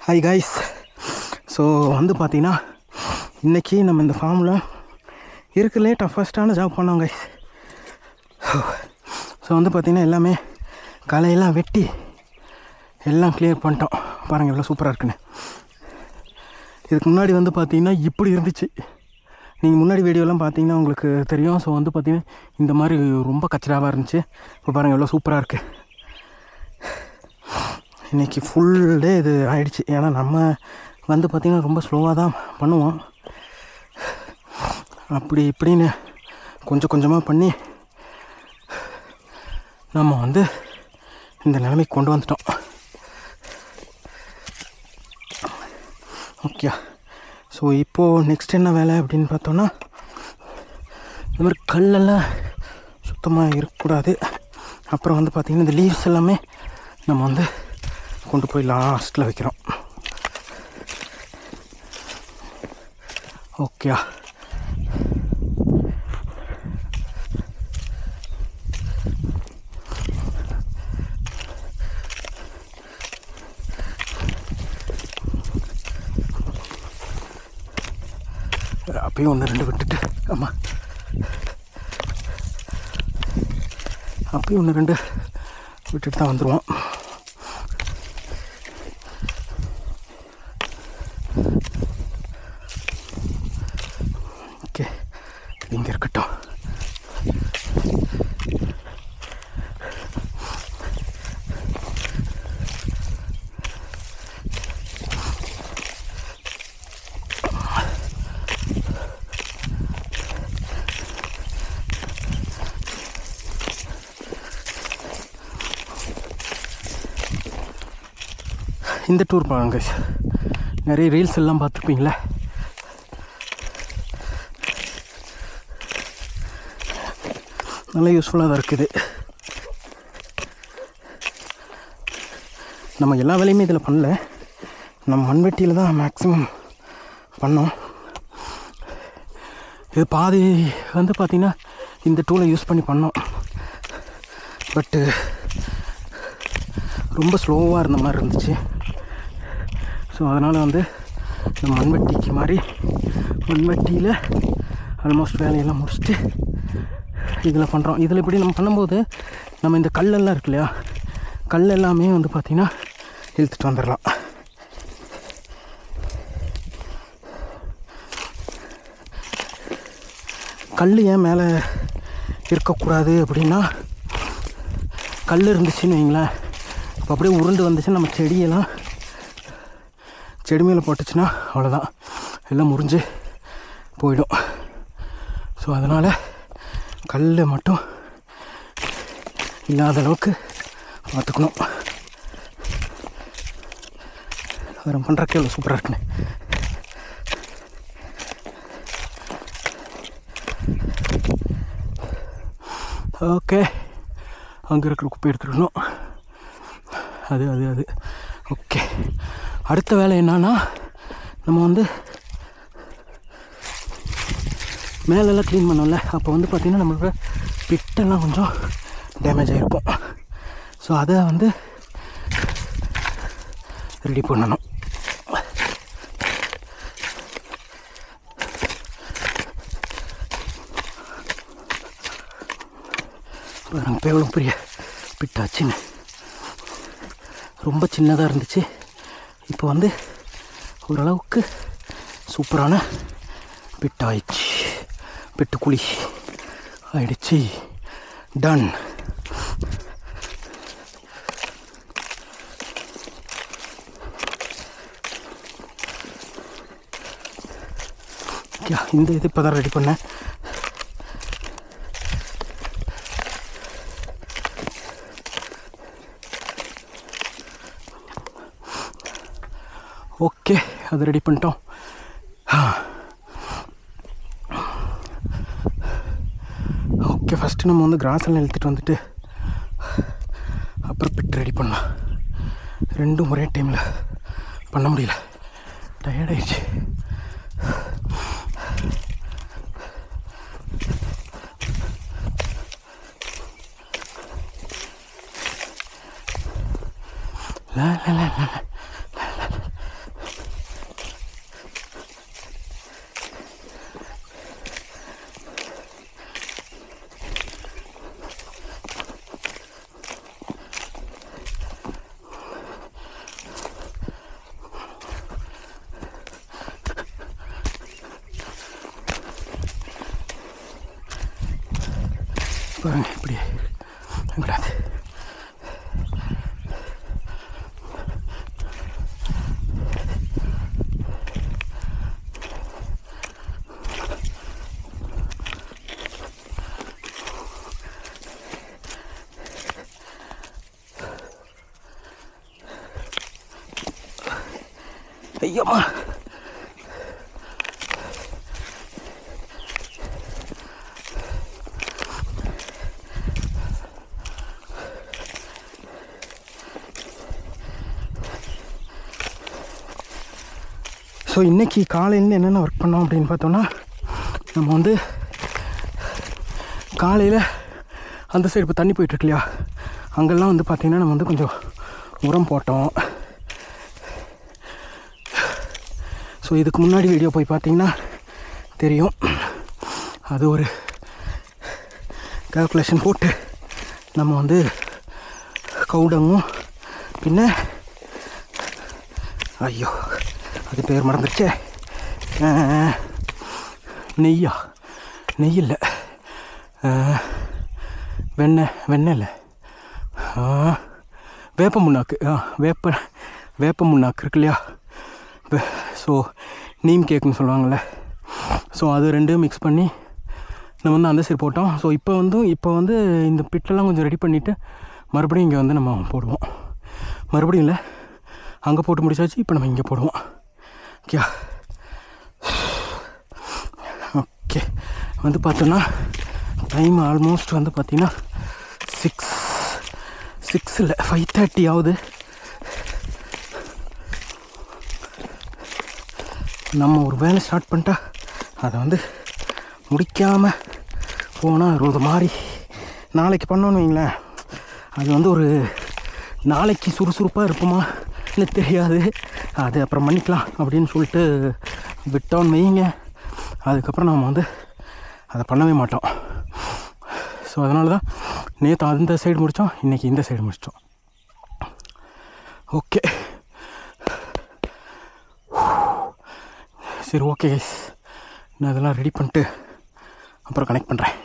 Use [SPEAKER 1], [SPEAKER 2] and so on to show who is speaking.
[SPEAKER 1] Hi guys. So வந்து பார்த்தீங்கன்னா இன்றைக்கி நம்ம இந்த ஃபார்மில் இருக்கிறதுலே டஃபஸ்ட்டான ஜாப் பண்ணோம் கைஸ். ஸோ வந்து பார்த்திங்கன்னா எல்லாமே களையெல்லாம் வெட்டி எல்லாம் கிளியர் பண்ணிட்டோம். பாருங்கள் எவ்வளோ சூப்பராக இருக்குன்னு. இதுக்கு முன்னாடி வந்து பார்த்திங்கன்னா இப்படி இருந்துச்சு. நீங்கள் முன்னாடி வீடியோலாம் பார்த்தீங்கன்னா உங்களுக்கு தெரியும். ஸோ வந்து பார்த்திங்கன்னா இந்த மாதிரி ரொம்ப கச்சராவாக இருந்துச்சு. இப்போ பாருங்கள் எவ்வளோ சூப்பராக இருக்குது. இன்றைக்கி ஃபுல் டே இது ஆகிடுச்சு. ஏன்னா நம்ம வந்து பார்த்திங்கன்னா ரொம்ப ஸ்லோவாக தான் பண்ணுவோம். அப்படி இப்படின்னு கொஞ்சம் கொஞ்சமாக பண்ணி நம்ம வந்து இந்த நிலைமைக்கு கொண்டு வந்துட்டோம். ஓகே. ஸோ இப்போது நெக்ஸ்ட் என்ன வேலை அப்படின்னு பார்த்தோன்னா, இந்த மாதிரி கல்லெல்லாம் சுத்தமாக இருக்கக்கூடாது. அப்புறம் வந்து பார்த்திங்கன்னா இந்த லீவ்ஸ் எல்லாமே நம்ம வந்து கொண்டு போய் லாஸ்ட்டில் வைக்கிறோம். ஓகே. அப்பயும் ஒன்று ரெண்டு விட்டுட்டு, ஆமாம் அப்பயும் ஒன்று ரெண்டு விட்டுட்டு தான் வந்துடுவோம். ஓகே, இங்கே இருக்கட்டும். இந்த டூர் பாருங்க, நிறைய ரீல்ஸ் எல்லாம் பார்த்துருப்பீங்களே. நல்லா யூஸ்ஃபுல்லாக தான் இருக்குது. நம்ம எல்லா வேலையுமே இதில் பண்ணல. நம்ம மண்வெட்டியில் தான் மேக்ஸிமம் பண்ணோம். இது பாதி வந்து பார்த்திங்கன்னா இந்த டூலை யூஸ் பண்ணி பண்ணோம். பட்டு ரொம்ப ஸ்லோவாக இருந்த மாதிரி இருந்துச்சு. ஸோ அதனால் வந்து இந்த மண்வெட்டிக்கு மாதிரி மண்வெட்டியில் ஆல்மோஸ்ட் வேலையெல்லாம் முடிச்சுட்டு இதில் பண்ணுறோம். இதில் இப்படி நம்ம பண்ணும்போது நம்ம இந்த கல்லெல்லாம் இருக்கு இல்லையா, கல் எல்லாமே வந்து பார்த்திங்கன்னா இழுத்துட்டு வந்துடலாம். கல் ஏன் மேலே இருக்கக்கூடாது அப்படின்னா, கல் இருந்துச்சுன்னு வைங்களேன், இப்போ அப்படியே உருண்டு வந்துச்சுன்னா நம்ம செடியெல்லாம் செடி மேலே போட்டுச்சுன்னா அவ்வளோதான், எல்லாம் முறிஞ்சு போயிடும். ஸோ அதனால் கல் மட்டும் இல்லாத அளவுக்கு பார்த்துக்கணும். வேறு பண்ணுறக்கே எவ்வளோ சூப்பராக இருக்குன்னு. ஓகே, அங்கே இருக்கிற குப்பை எடுத்துக்கணும். அது ஓகே. அடுத்த வேலை என்னன்னா, நம்ம வந்து மேலெல்லாம் க்ளீன் பண்ணோம்ல, அப்போ வந்து பார்த்திங்கன்னா நம்மளோட பிட்டெல்லாம் கொஞ்சம் டேமேஜ் ஆகிருக்கும். ஸோ அதை வந்து ரெடி பண்ணணும். இப்போ எவ்வளோ பெரிய பிட்டாச்சுன்னு. ரொம்ப சின்னதாக இருந்துச்சு, இப்போ வந்து ஓரளவுக்கு சூப்பரான பிட்டாயிடுச்சு. பிட்டு குழி ஆயிடுச்சு. டன். இந்த இது இப்போ தான் ரெடி பண்ணேன். ஓகே, அது ரெடி பண்ணிட்டோம். ஓகே, ஃபஸ்ட்டு நம்ம வந்து கிராஸ் எல்லாம் இழுத்துட்டு வந்துட்டு அப்புறம் பிட் ரெடி பண்ணலாம். ரெண்டும் ஒரே டைமில் பண்ண முடியல, டயர்டாயிடுச்சு. பாருங்கள் இப்படி கூடாது. ஐயம்மா ஸோ இன்றைக்கி காலையிலேருந்து என்னென்ன ஒர்க் பண்ணோம் அப்படின்னு பார்த்தோன்னா, நம்ம வந்து காலையில் அந்த சைடு இப்போ தண்ணி போயிட்டுருக்கு இல்லையா, அங்கெல்லாம் வந்து பார்த்திங்கன்னா நம்ம வந்து கொஞ்சம் உரம் போட்டோம். ஸோ இதுக்கு முன்னாடி வீடியோ போய் பார்த்திங்கன்னா தெரியும். அது ஒரு கால்குலேஷன் போட்டு நம்ம வந்து கவுடங்கும் பின்ன ஐயோ அது பேர் மறந்துடுச்சே, நெய் இல்லை, வெண்ணெய் இல்லை, வேப்ப முன்னாக்கு, வேப்ப முன்னாக்கு இருக்கு இல்லையா, ஸோ நீம் கேக்குன்னு சொல்லுவாங்கள்ல. ஸோ அது ரெண்டும் மிக்ஸ் பண்ணி நம்ம வந்து அந்த சைடு போட்டோம். ஸோ இப்போ வந்து இந்த பிட்டெல்லாம் கொஞ்சம் ரெடி பண்ணிவிட்டு மறுபடியும் இங்கே வந்து நம்ம போடுவோம். மறுபடியும் இல்லை, அங்கே போட்டு முடிச்சாச்சு, இப்போ நம்ம இங்கே போடுவோம். ஓகே வந்து பார்த்தோன்னா டைம் ஆல்மோஸ்ட் வந்து பார்த்திங்கன்னா 6 இல்லை 5:30 ஆகுது. நம்ம ஒரு வேலை ஸ்டார்ட் பண்ணிட்டா அதை வந்து முடிக்காமல் போனால் அது ஒரு மாதிரி நாளைக்கு பண்ணோன்னு வைங்களேன், அது வந்து ஒரு நாளைக்கு சுறுசுறுப்பாக இருப்போமா இல்லை தெரியாது, அது அப்புறம் பண்ணிக்கலாம் அப்படின்னு சொல்லிட்டு விட்டோன்னு வைங்க, அதுக்கப்புறம் நம்ம வந்து அதை பண்ணவே மாட்டோம். ஸோ அதனால தான் நேற்று அந்த சைடு முடித்தோம், இன்றைக்கி இந்த சைடு முடித்தோம். ஓகே சரி, ஓகே கைஸ், நான் இதெல்லாம் ரெடி பண்ணிட்டு அப்புறம் கனெக்ட் பண்ணுறேன்.